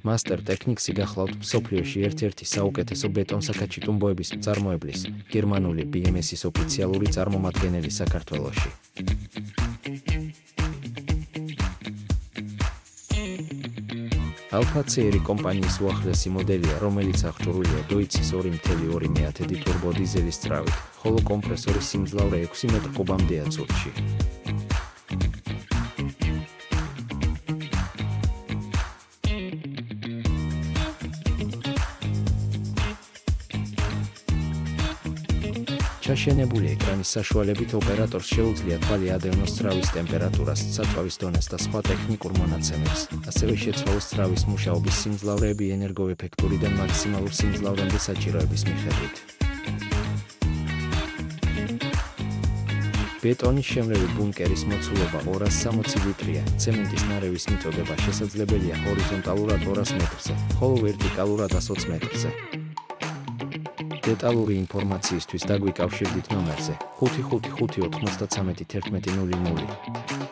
Master Technics-ი გახლავთ მსოფლიოში ერთ-ერთი საუკეთესო ბეტონსაქაჩი ტუმბოების მწარმოებლის, გერმანული BMS-ის ოფიციალური წარმომადგენელი საქართველოში. Alpha-Ceri კომპანიის უახლესი მოდელია, რომელიც აღჭურვილია დოიცის 2.2 ტურბო დიზელის ძრავით, ხოლო კომპრესორის სიმძლავრე 6 მეტრ-კუბამდეა წუთში. ჩაშენებული ეკრანის საშუალებით ოპერატორს შეუძლია თვალი ადევნოს ძრავის ტემპერატურას, საწვავის დონეს და სხვა ტექნიკურ მონაცემებს, ასევე შეცვალოს ძრავის მუშაობის სიმძლავრეები ენერგოეფექტურიდან მაქსიმალურ სიმძლავრემდე საჭიროების მიხედვით. ბეტონის შემრევი ბუნკერის მოცულობა 260 litrია, ცემენტის ნარევის მიწოდება შესაძლებელია ჰორიზონტალურად 200 მეტრზე, ხოლო ვერტიკალურად 120 მეტრზე. დეტალური ინფორმაციისთვის დაგვიკავშირდით ნომერზე 555 93 1100.